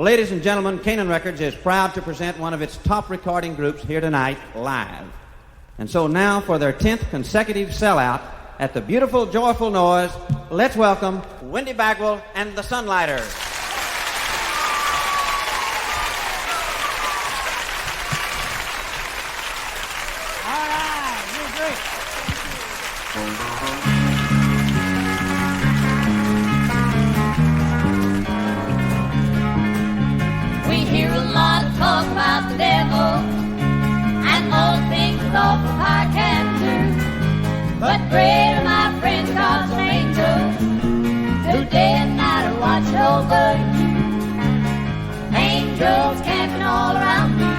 Ladies and gentlemen, Canaan Records is proud to present one of its top recording groups here tonight, live. And so now, for their 10th consecutive sellout at the beautiful, joyful noise, let's welcome Wendy Bagwell and the Sunliters. All right, you're great. We hear a lot of talk about the devil and all the things his awful power can do. But greater, my friends, God's an angel who day and night are watching over you. Angels camping all around me.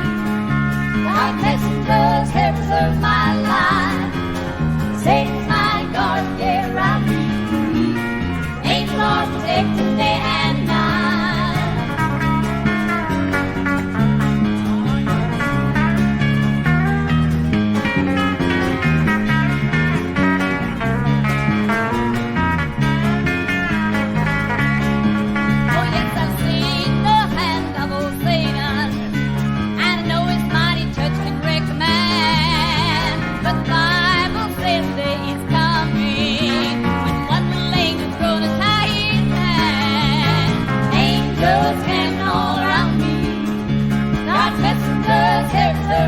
God messengers have preserved my life. Satan's my guard, yeah, around me. Angels are protecting day and night.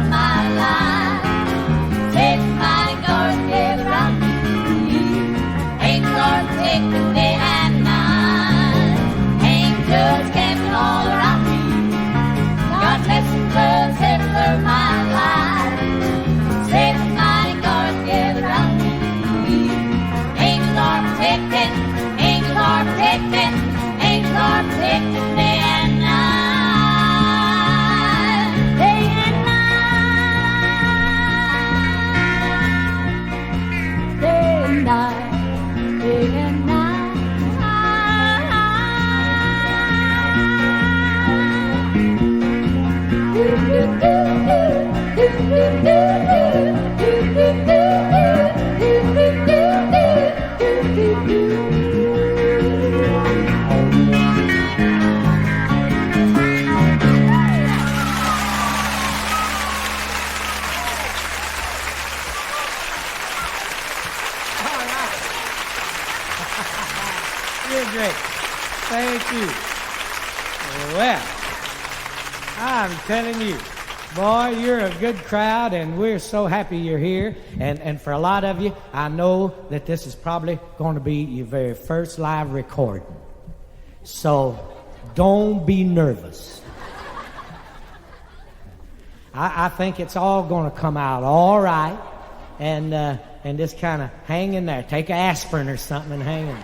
My life, Satan's mighty guards gather round me. Angels are protecting day and night. Angels camping all around me. God's messengers have preserved my life. Satan's mighty guards gather round me. Angels are protecting, angels are protecting, angels are protecting day and night. You're great. Thank you. Well, I'm telling you, boy, you're a good crowd, and we're so happy you're here. And for a lot of you, I know that this is probably going to be your very first live recording. So don't be nervous. I think it's all going to come out all right, and just kind of hang in there. Take aspirin or something and hang in.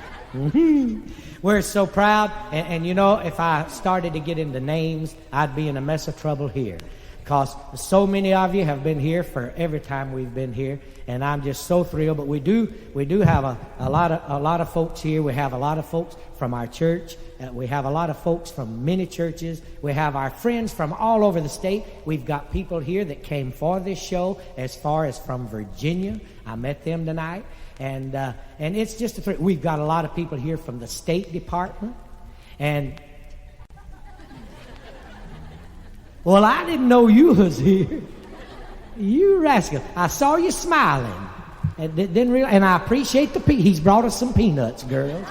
We're so proud, and you know, if I started to get into names, I'd be in a mess of trouble here, because so many of you have been here for every time we've been here, and I'm just so thrilled. But we do have a lot of folks here. We have a lot of folks from our church. We have a lot of folks from many churches. We have our friends from all over the state. We've got people here that came for this show as far as from Virginia. I met them tonight. And it's just a thrill. We've got a lot of people here from the State Department. And, well, I didn't know you was here. You rascal. I saw you smiling. And didn't realize, and I appreciate he's brought us some peanuts, girls.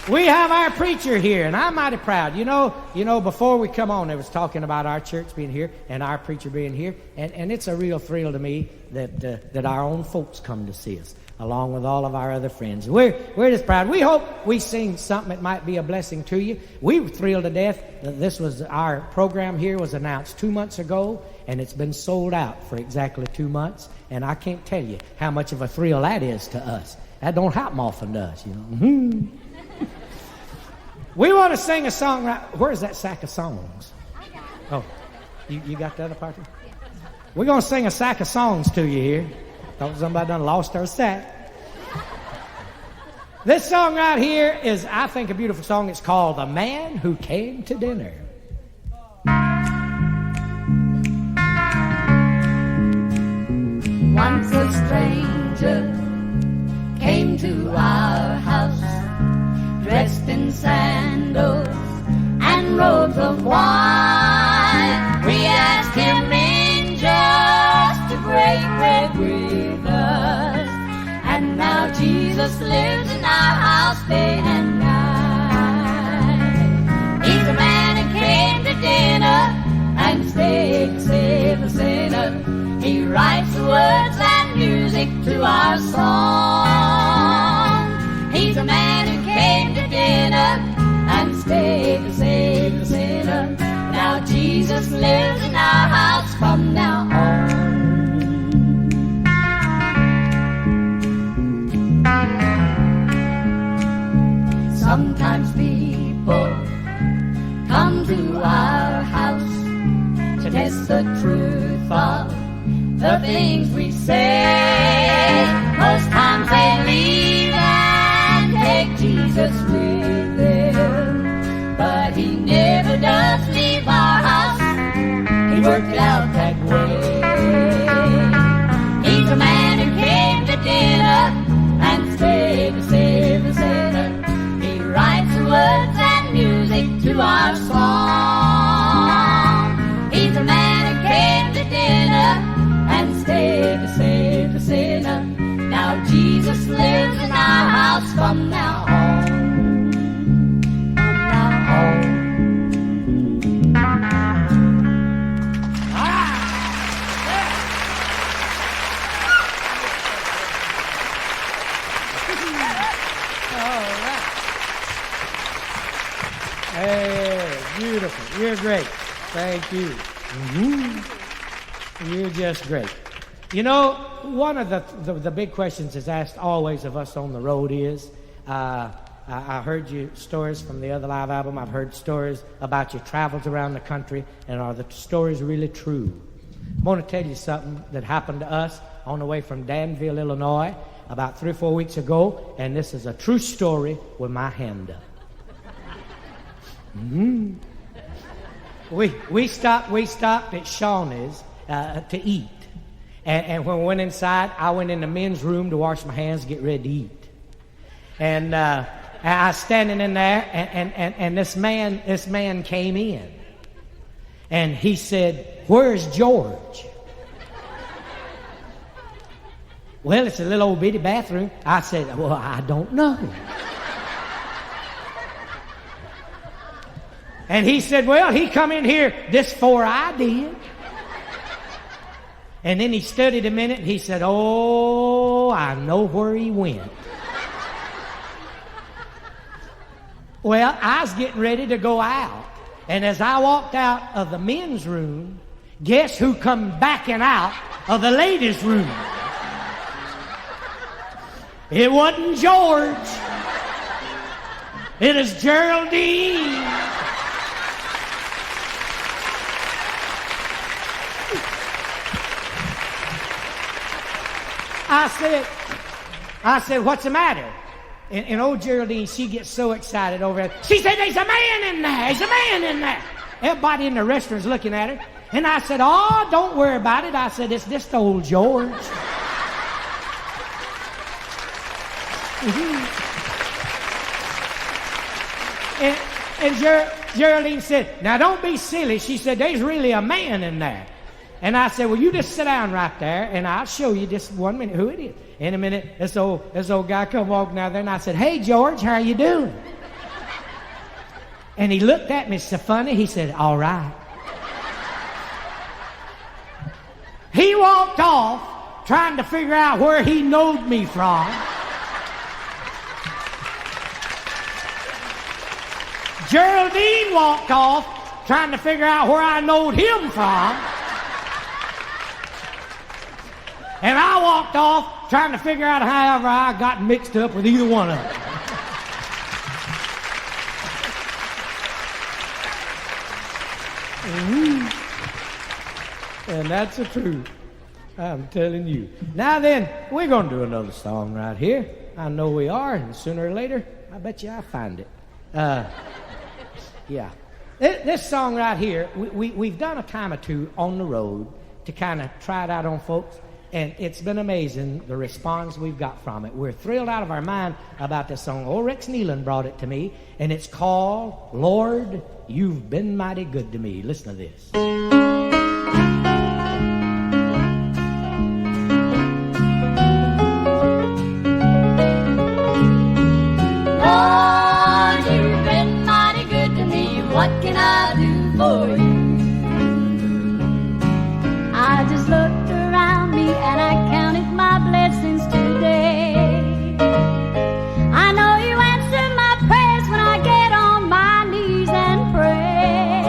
We have our preacher here, and I'm mighty proud. You know, before we come on, they was talking about our church being here and our preacher being here, and it's a real thrill to me that our own folks come to see us, along with all of our other friends. We're just proud. We hope we sing something that might be a blessing to you. We were thrilled to death that this was our program here was announced 2 months ago, and it's been sold out for exactly 2 months, and I can't tell you how much of a thrill that is to us. That don't happen often to us, you know. We want to sing a song. Where's that sack of songs? Oh, you got the other part? We're going to sing a sack of songs to you here. Thought somebody done lost our sack. This song right here is, I think, a beautiful song. It's called The Man Who Came to Dinner. Once a stranger came to our house, dressed in sandals and robes of white. We asked him in just to break bread with us, and now Jesus lives in our house day and night. He's a man who came to dinner and stayed to save a sinner. He writes the words and music to our song. He's a man who came to dinner and stayed to save the sinner. Now Jesus lives in our house from now on. Sometimes people come to our house to test the truth of the things we say. Most times they leave and take Jesus with them, but he never does leave our house. He worked it out that way. He's a man who came to dinner and stayed to save the sinner. He writes the words and music to our song. He's a man who came to dinner and stayed to save the sinner. Now Jesus lives in our house from now on. From now on. All right. Hey, beautiful. You're great. Thank you. You're just great. You know, one of the big questions is asked always of us on the road is, I heard your stories from the other live album. I've heard stories about your travels around the country, and are the stories really true? I want to tell you something that happened to us on the way from Danville, Illinois, about 3 or 4 weeks ago, and this is a true story with my hand up. We stopped at Shawnee's to eat. And when we went inside, I went in the men's room to wash my hands, get ready to eat. And I was standing in there, and this man came in. And he said, "Where's George?" "Well, it's a little old bitty bathroom." I said, "Well, I don't know." And he said, "Well, he come in here this before I did." And then he studied a minute, and he said, "Oh, I know where he went." Well, I was getting ready to go out. And as I walked out of the men's room, guess who come backing out of the ladies' room? It wasn't George. It was Geraldine. I said, "What's the matter?" And old Geraldine, she gets so excited over it. She said, "There's a man in there. There's a man in there." Everybody in the restaurant's looking at her. And I said, "Oh, don't worry about it." I said, "It's just old George." And Geraldine said, "Now don't be silly." She said, "There's really a man in there." And I said, "Well, you just sit down right there, and I'll show you just 1 minute who it is." In a minute, this old guy come walking out there, and I said, "Hey, George, how you doing?" And he looked at me so funny. He said, "All right." He walked off trying to figure out where he knowed me from. Geraldine walked off trying to figure out where I knowed him from. And I walked off trying to figure out however I got mixed up with either one of them. And that's the truth. I'm telling you. Now then, we're going to do another song right here. I know we are, and sooner or later, I bet you I'll find it. Yeah. This song right here, we've done a time or two on the road to kind of try it out on folks. And it's been amazing, the response we've got from it. We're thrilled out of our mind about this song. Old Rex Nealon brought it to me, and it's called, Lord, You've Been Mighty Good to Me. Listen to this. Lord, you've been mighty good to me. What can I do for you? I just looked around me and I counted my blessings today. I know you answer my prayers when I get on my knees and pray.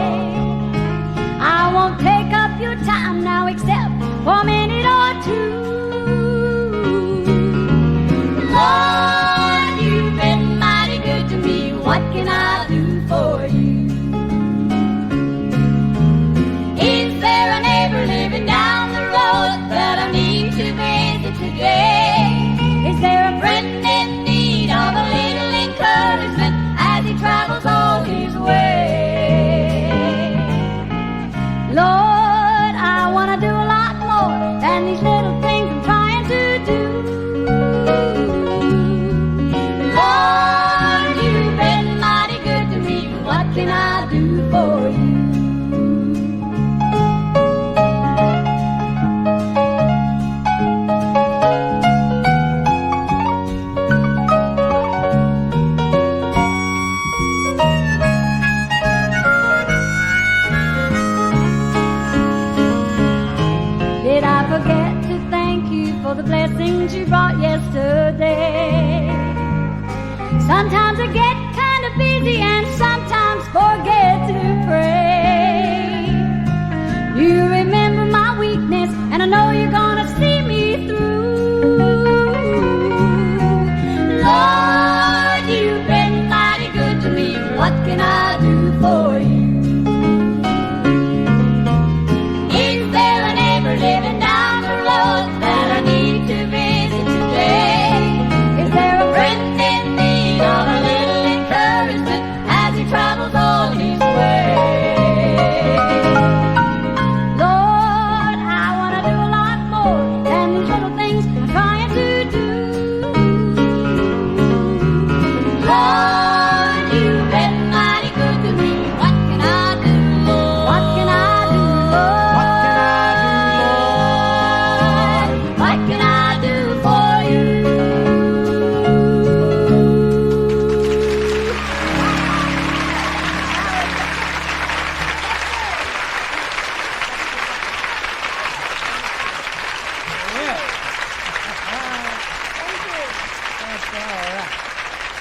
I won't take up your time now except for a minute or two. Lord, you've been mighty good to me. What can I do for you? Is there a neighbor living down the road that I need to visit today? Is there a friend in need of a little encouragement as he travels all his way? Lord, I want to do a lot more than these little things I'm trying to do. Lord, you've been mighty good to me. What can I do for you? Did I forget to thank you for the blessings you brought yesterday? Sometimes I get kind of busy and sometimes forget to pray. You remember my weakness and I know you're gonna see me through. Lord, you've been mighty good to me. What can I do for you? Is there a neighbor living down the road that I need to visit today? Is there a friend in need of a little encouragement as he travels on his way? Lord, I want to do a lot more than these little things I'm trying to do. Lord, you've been mighty good to me. What can I do, Lord? What can I do, Lord? What can I do for you?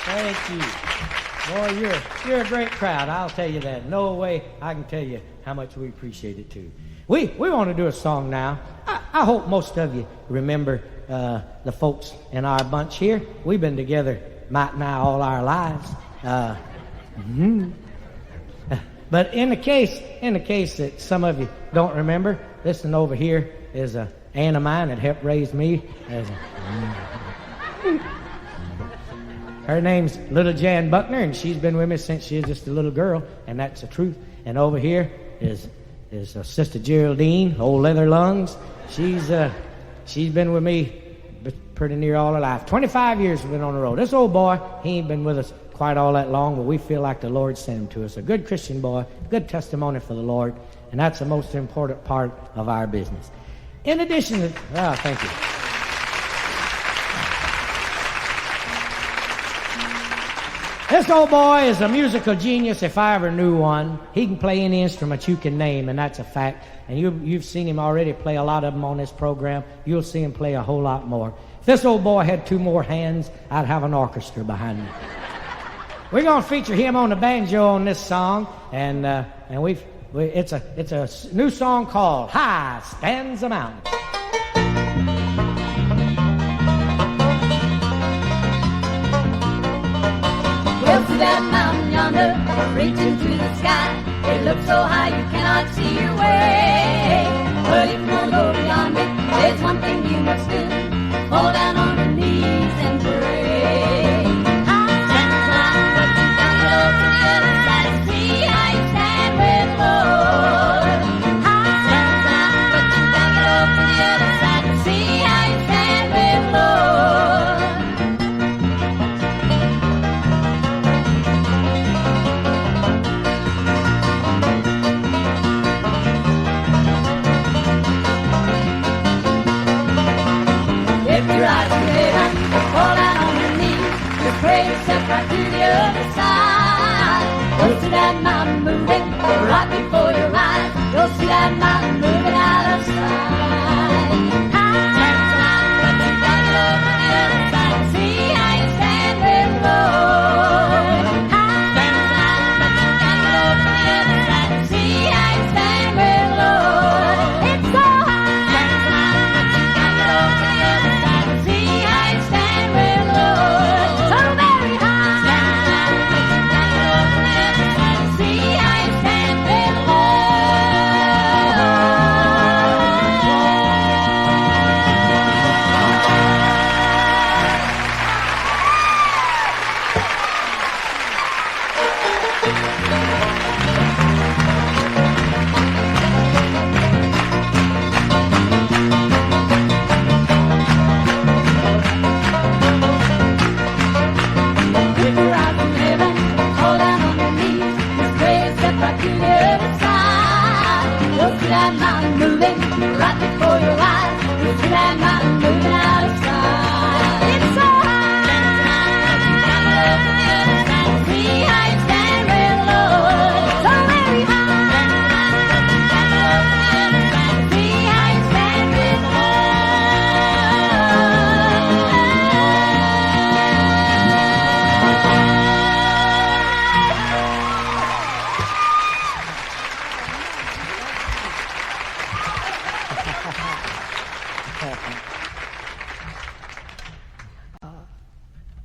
Thank you. Boy, you're a great crowd, I'll tell you that. No way I can tell you how much we appreciate it, too. We want to do a song now. I hope most of you remember the folks in our bunch here. We've been together, Mike and I, all our lives. But in the case that some of you don't remember, this one over here is a aunt of mine that helped raise me. Her name's Little Jan Buckner, and she's been with me since she was just a little girl, and that's the truth. And over here is Sister Geraldine, old leather lungs. She's been with me pretty near all her life. 25 years we've been on the road. This old boy, he ain't been with us quite all that long, but we feel like the Lord sent him to us. A good Christian boy, good testimony for the Lord, and that's the most important part of our business. In addition to, thank you. This old boy is a musical genius if I ever knew one. He can play any instrument you can name, and that's a fact. And you've seen him already play a lot of them on this program. You'll see him play a whole lot more. If this old boy had 2 more hands, I'd have an orchestra behind me. We're going to feature him on the banjo on this song, and it's a new song called High Stands the Mountain. Well, see that mountain yonder, reaching to the sky. It looks so high you cannot see your way. Well, if you want to go beyond it, there's one thing you must do. Fall down on your knees and pray. Stand around, but you gotta look to the other side and see how you stand with the Lord. Stand around, but you gotta look to the other side and see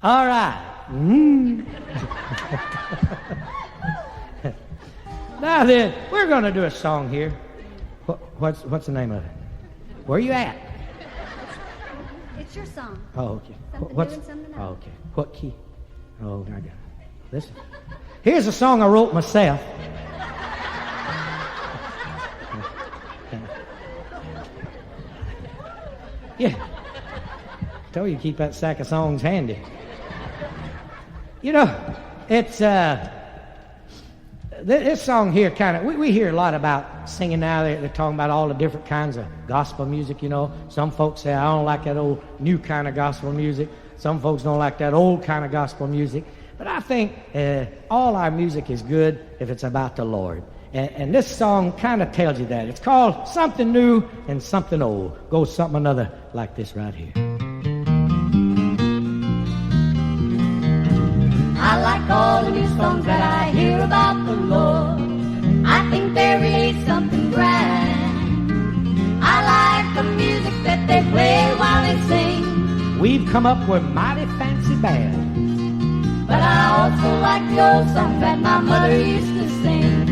All right. Now then, we're going to do a song here. What's the name of it? Where are you at? It's your song. Oh, okay. Something Oh, okay. What key? Oh, I got it. Listen. Here's a song I wrote myself. Yeah. Told you to keep that sack of songs handy. You know, it's this song here kind of, we hear a lot about singing now. They're talking about all the different kinds of gospel music, you know. Some folks say, I don't like that old new kind of gospel music. Some folks don't like that old kind of gospel music. But I think all our music is good if it's about the Lord. And this song kind of tells you that. It's called Something New and Something Old. Goes something another like this right here. I like all the new songs that I hear about the Lord. I think there is something grand. I like the music that they play while they sing. We've come up with mighty fancy bands. But I also like the old songs that my mother used to sing.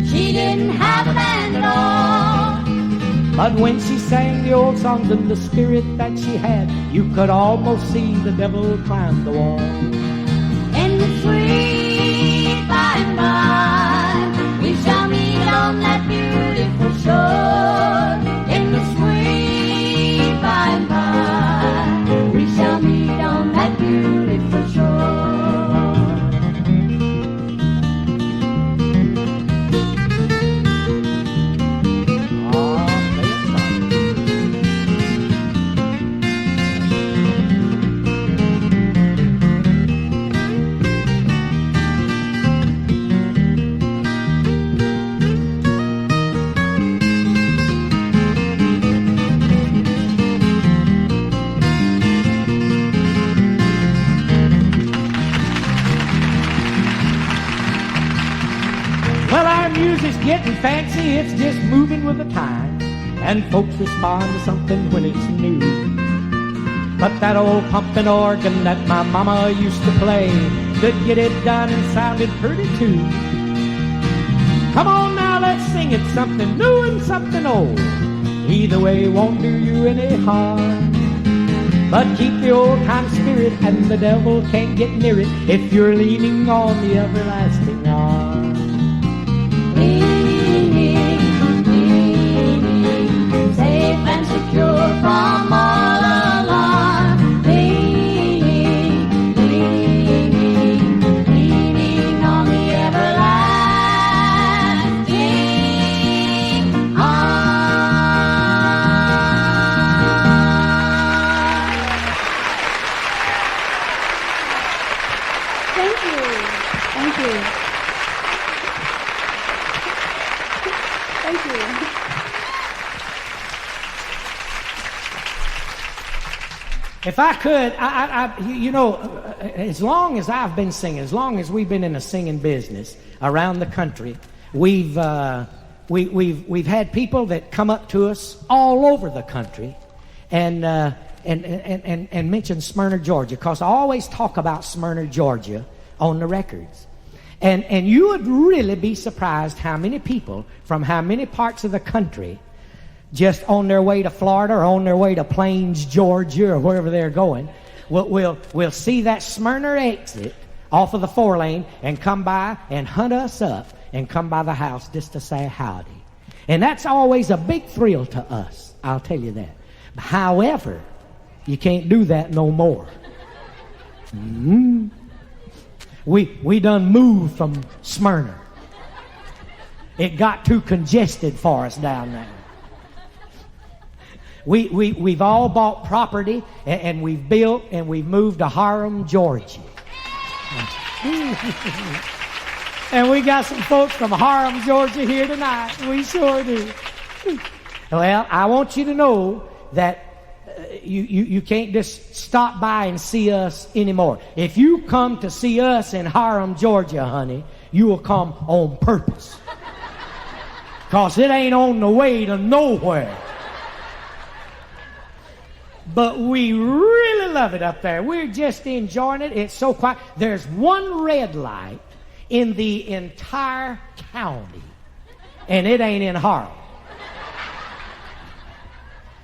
She didn't have a band at all. But when she sang the old songs in the spirit that she had, you could almost see the devil climb the wall. In the sweet by and by, we shall meet on that beautiful shore. In the sweet by and by, we shall meet on that beautiful shore. Music's getting fancy, it's just moving with the time, and folks respond to something when it's new. But that old pumping organ that my mama used to play could get it done and sounded pretty too. Come on now, let's sing it, something new and something old. Either way won't do you any harm. But keep the old time spirit and the devil can't get near it if you're leaning on the everlasting arm. Safe and secure from all alarm. Leaning on the everlasting arm. Thank you. Thank you. Thank you. If I could, you know, as long as I've been singing, as long as we've been in the singing business around the country, we've had people that come up to us all over the country and mention Smyrna, Georgia, because I always talk about Smyrna, Georgia on the records. And you would really be surprised how many people from how many parts of the country, just on their way to Florida or on their way to Plains, Georgia, or wherever they're going, we'll see that Smyrna exit off of the 4-lane and come by and hunt us up and come by the house just to say howdy. And that's always a big thrill to us, I'll tell you that. However, you can't do that no more. We done moved from Smyrna. It got too congested for us down there. We've all bought property, and we've built, and we've moved to Hiram, Georgia. And we got some folks from Hiram, Georgia here tonight. We sure do. Well, I want you to know that you can't just stop by and see us anymore. If you come to see us in Hiram, Georgia, honey, you will come on purpose. Because it ain't on the way to nowhere. But we really love it up there. We're just enjoying it. It's so quiet. There's one red light in the entire county, and it ain't in Hiram.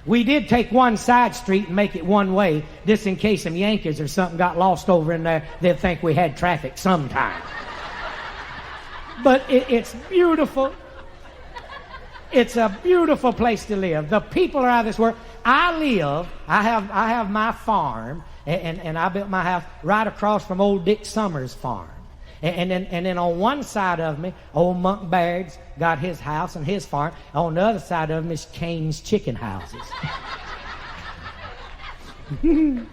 We did take one side street and make it one way, just in case some Yankees or something got lost over in there. They'd think we had traffic sometime. But it's beautiful. It's a beautiful place to live. The people are out of this world. I have my farm, and I built my house right across from old Dick Summers' farm. And then on one side of me, old Monk Baird's got his house and his farm. On the other side of me is Cain's chicken houses. And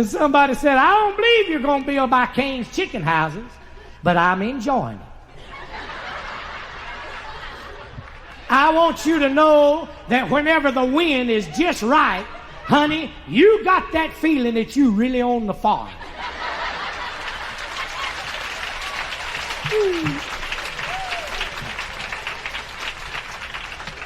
somebody said, I don't believe you're going to build by Cain's chicken houses, but I'm enjoying it. I want you to know that whenever the wind is just right, honey, you got that feeling that you really own the farm.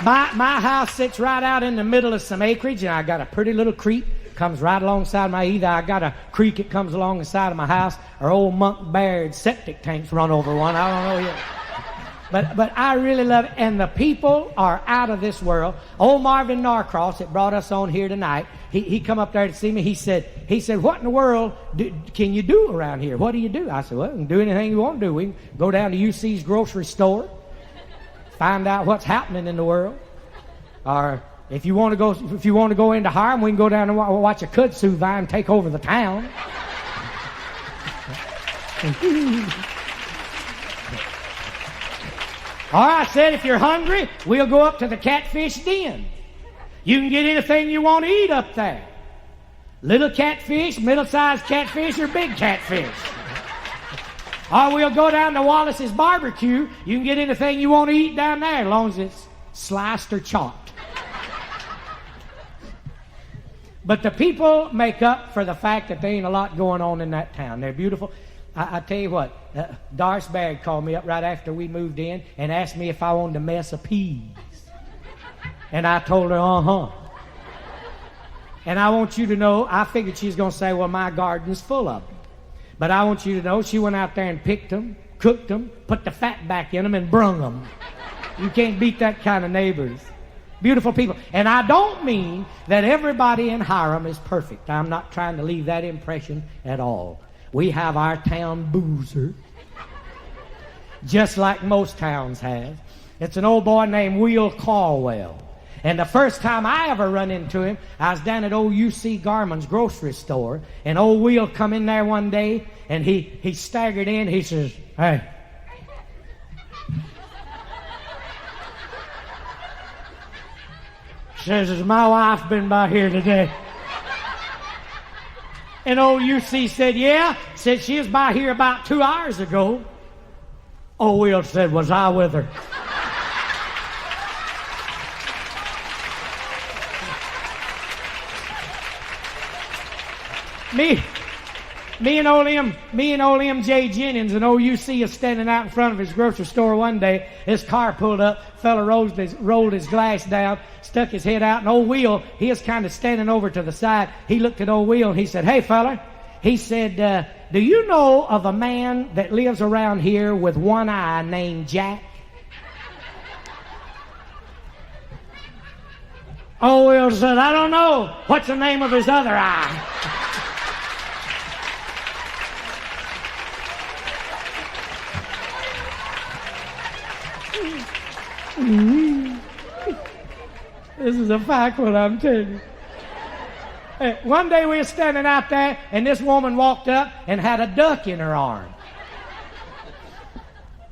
My house sits right out in the middle of some acreage, and I got a pretty little creek comes right alongside my. Either I got a creek that comes along the side of my house, or old Monk Baird's septic tanks run over one. I don't know yet. But I really love it, and the people are out of this world. Old Marvin Norcross that brought us on here tonight, he come up there to see me. He said, what in the world can you do around here? What do you do? I said, well, we can do anything you want to do. We can go down to UC's grocery store, find out what's happening in the world. Or if you want to go into Hiram, we can go down and watch a kudzu vine take over the town. All right, I said, if you're hungry, we'll go up to the catfish den. You can get anything you want to eat up there. Little catfish, middle-sized catfish, or big catfish. Or we'll go down to Wallace's barbecue. You can get anything you want to eat down there, as long as it's sliced or chopped. But the people make up for the fact that there ain't a lot going on in that town. They're beautiful. I tell you what, Doris Baird called me up right after we moved in and asked me if I wanted a mess of peas. And I told her, uh-huh. And I want you to know, I figured she was going to say, well, my garden's full of them. But I want you to know, she went out there and picked them, cooked them, put the fat back in them, and brung them. You can't beat that kind of neighbors. Beautiful people. And I don't mean that everybody in Hiram is perfect. I'm not trying to leave that impression at all. We have our town boozer, just like most towns have. It's an old boy named Will Caldwell. And the first time I ever run into him, I was down at old UC Garman's grocery store, and old Will come in there one day, and he staggered in. He says, hey. Says, has my wife been by here today? And old UC said, yeah. Said she was by here about 2 hours ago. Old Will said, was I with her? Me and old M.J. Jennings and old UC is standing out in front of his grocery store one day. His car pulled up. Fella rolled his glass down, stuck his head out, and old Will, he was kind of standing over to the side. He looked at old Will and he said, hey, fella. He said, do you know of a man that lives around here with one eye named Jack? Old Will said, I don't know. What's the name of his other eye? This is a fact, what I'm telling you. Hey, one day we were standing out there, and this woman walked up and had a duck in her arm.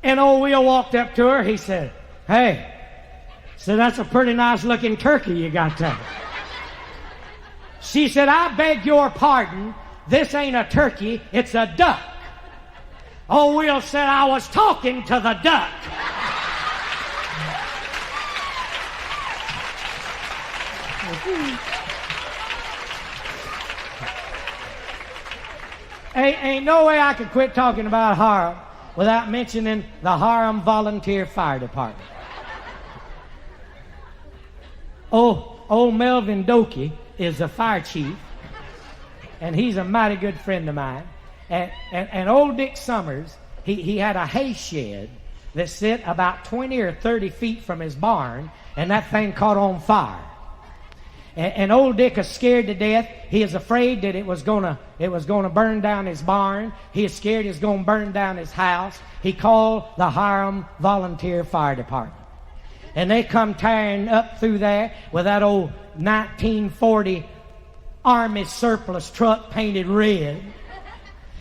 And old Will walked up to her. He said, hey, so that's a pretty nice looking turkey you got there. She said, I beg your pardon. This ain't a turkey, it's a duck. Old Will said, I was talking to the duck. Ain't no way I could quit talking about Hiram without mentioning the Hiram Volunteer Fire Department. Oh, old Melvin Dokey is a fire chief, and he's a mighty good friend of mine. And old Dick Summers, he had a hay shed that sit about 20 or 30 feet from his barn, and that thing caught on fire. And old Dick is scared to death. He is afraid that it was gonna burn down his barn. He is scared it's gonna burn down his house. He called the Hiram Volunteer Fire Department. And they come tearing up through there with that old 1940 Army surplus truck painted red.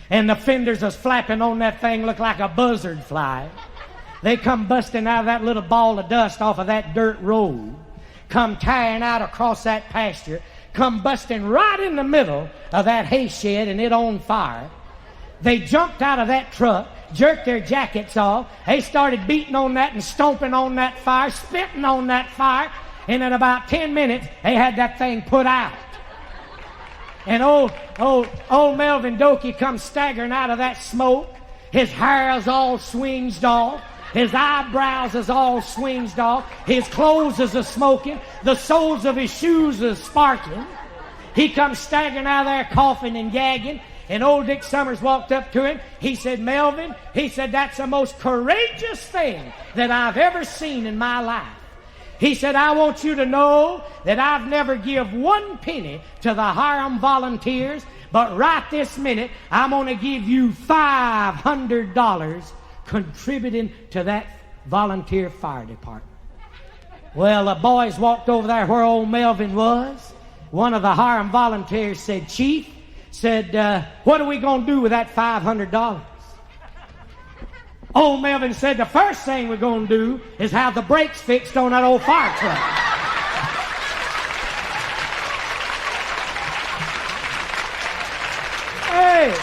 And the fenders was flapping on that thing, looked like a buzzard fly. They come busting out of that little ball of dust off of that dirt road, come tearing out across that pasture, come busting right in the middle of that hay shed, and it on fire. They jumped out of that truck, jerked their jackets off. They started beating on that and stomping on that fire, spitting on that fire, and in about 10 minutes, they had that thing put out. And old Melvin Dokey comes staggering out of that smoke. His hair is all swinged off. His eyebrows is all swinged off. His clothes is a-smoking. The soles of his shoes is sparkling. He comes staggering out of there coughing and gagging. And old Dick Summers walked up to him. He said, Melvin, he said, that's the most courageous thing that I've ever seen in my life. He said, I want you to know that I've never give one penny to the Hiram Volunteers, but right this minute, I'm going to give you $500 contributing to that volunteer fire department. Well, the boys walked over there where old Melvin was. One of the Hiram Volunteers said, Chief, said, what are we going to do with that $500? Old Melvin said, the first thing we're going to do is have the brakes fixed on that old fire truck. Hey,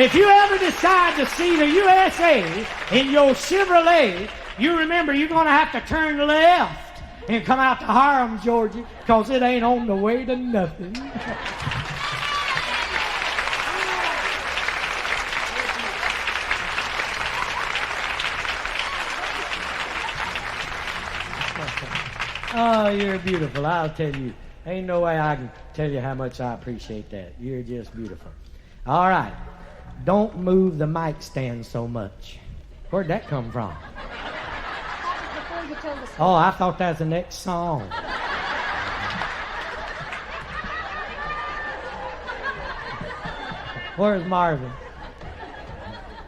if you ever decide to see the USA in your Chevrolet, you remember you're going to have to turn left and come out to Hiram, Georgia, because it ain't on the way to nothing. Oh, you're beautiful. I'll tell you. Ain't no way I can tell you how much I appreciate that. You're just beautiful. All right. Don't move the mic stand so much. Where'd that come from? Before you told us. Oh, I thought that was the next song. Where's Marvin?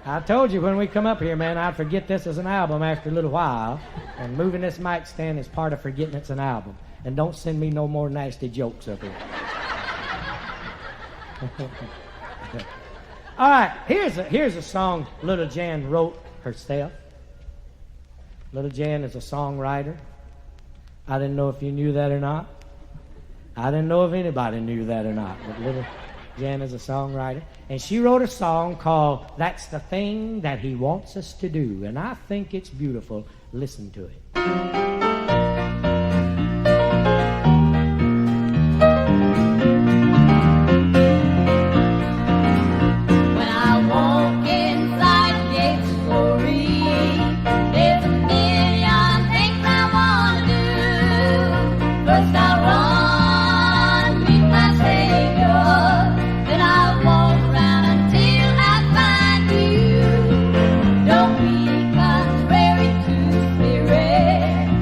I told you when we come up here, man, I'd forget this as an album after a little while. And moving this mic stand is part of forgetting it's an album. And don't send me no more nasty jokes up here. All right, here's a song Little Jan wrote herself. Little Jan is a songwriter. I didn't know if you knew that or not. I didn't know if anybody knew that or not. But Little Jan is a songwriter. And she wrote a song called That's the Thing That He Wants Us to Do. And I think it's beautiful. Listen to it. Don't be contrary to spirit.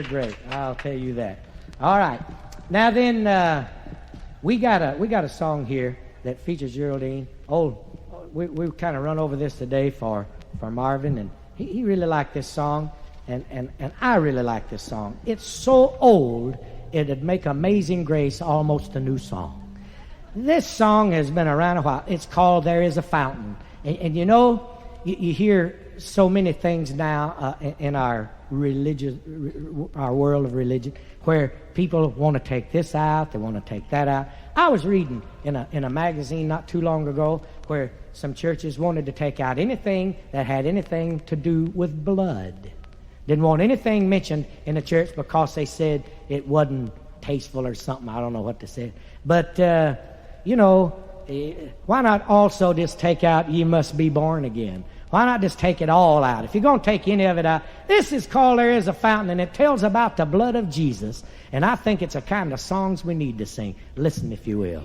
great. I'll tell you that. All right. Now then, we got a song here that features Geraldine. We kind of run over this today for Marvin, and he really liked this song, and I really like this song. It's so old, it'd make Amazing Grace almost a new song. This song has been around a while. It's called There Is a Fountain. And you know, you hear so many things now in our our world of religion, where people want to take this out, they want to take that out. I was reading in a magazine not too long ago where some churches wanted to take out anything that had anything to do with blood. Didn't want anything mentioned in the church because they said it wasn't tasteful or something. I don't know what they said. But, you know, why not also just take out "Ye must be born again"? Why not just take it all out? If you're going to take any of it out, this is called There Is a Fountain, and it tells about the blood of Jesus. And I think it's a kind of songs we need to sing. Listen, if you will.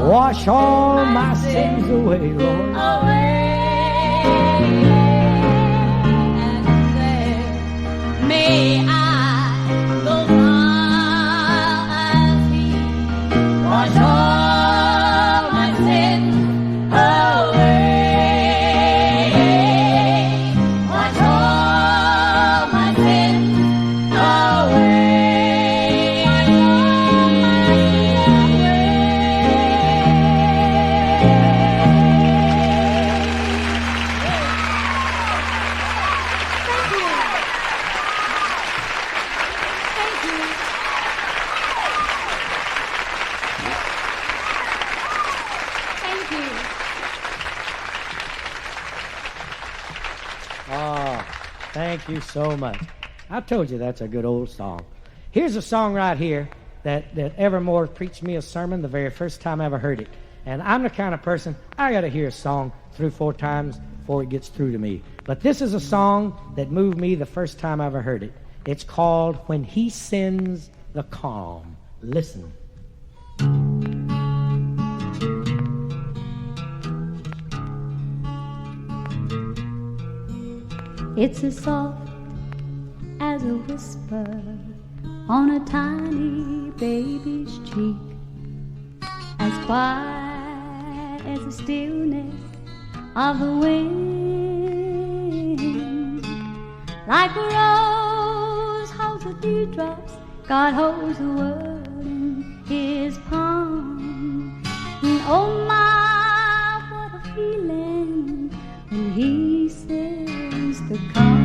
Wash all my sins away, Lord. And there may I go far as He wash all my sins away. Wash all my sins away. Thank you so much. I told you that's a good old song. Here's a song right here that Evermore preached me a sermon the very first time I ever heard it. And I'm the kind of person, I got to hear a song 3 or 4 times before it gets through to me. But this is a song that moved me the first time I ever heard it. It's called When He Sends the Calm. Listen. It's as soft as a whisper on a tiny baby's cheek, as quiet as the stillness of the wind. Like a rose holds the dewdrops, God holds the world in His palm. And oh my, what a feeling when He sends the calm.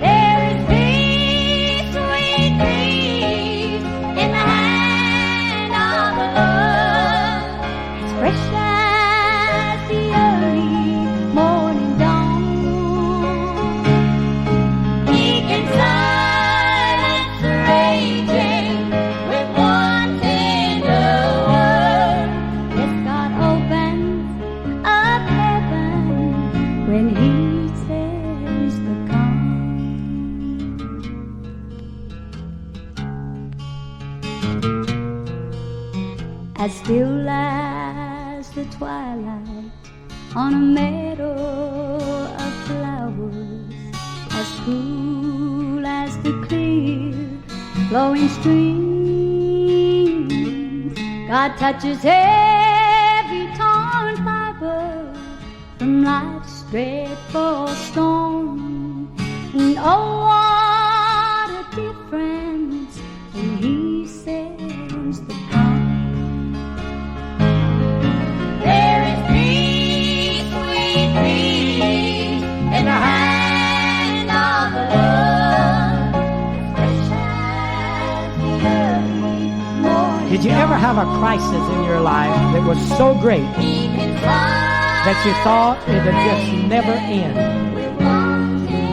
There is peace, sweet peace in the hand of the Lord. It's fresh as the early morning dawn. as still as the twilight on a meadow of flowers, as cool as the clear flowing stream. God touches every torn fiber from life's dreadful storm. And oh, what a difference when He sends the calm. There is peace, sweet peace, in the hand of the Lord, fresh as the early morning. Did you ever have a crisis in your life that was so great He can fly that you thought it would just never end?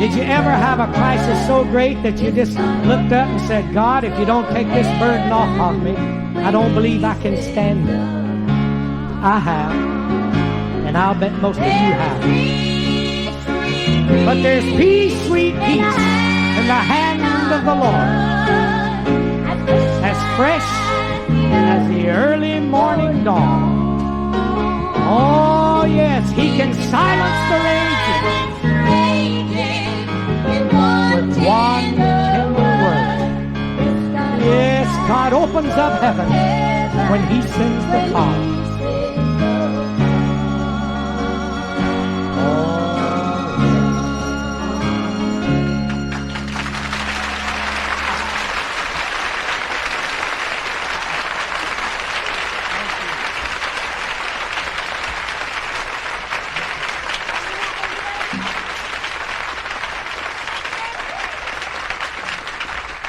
Did you ever have a crisis so great that you just looked up and said, God, if you don't take this burden off of me, I don't believe I can stand it? I have, and I'll bet most of you have. But there's peace, sweet peace, in the hand of the Lord, as fresh as the early morning dawn. Oh, yes, He can silence the raging with one tender word. Yes, God opens up heaven when He sends the calm.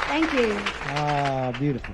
Thank you. Ah, beautiful.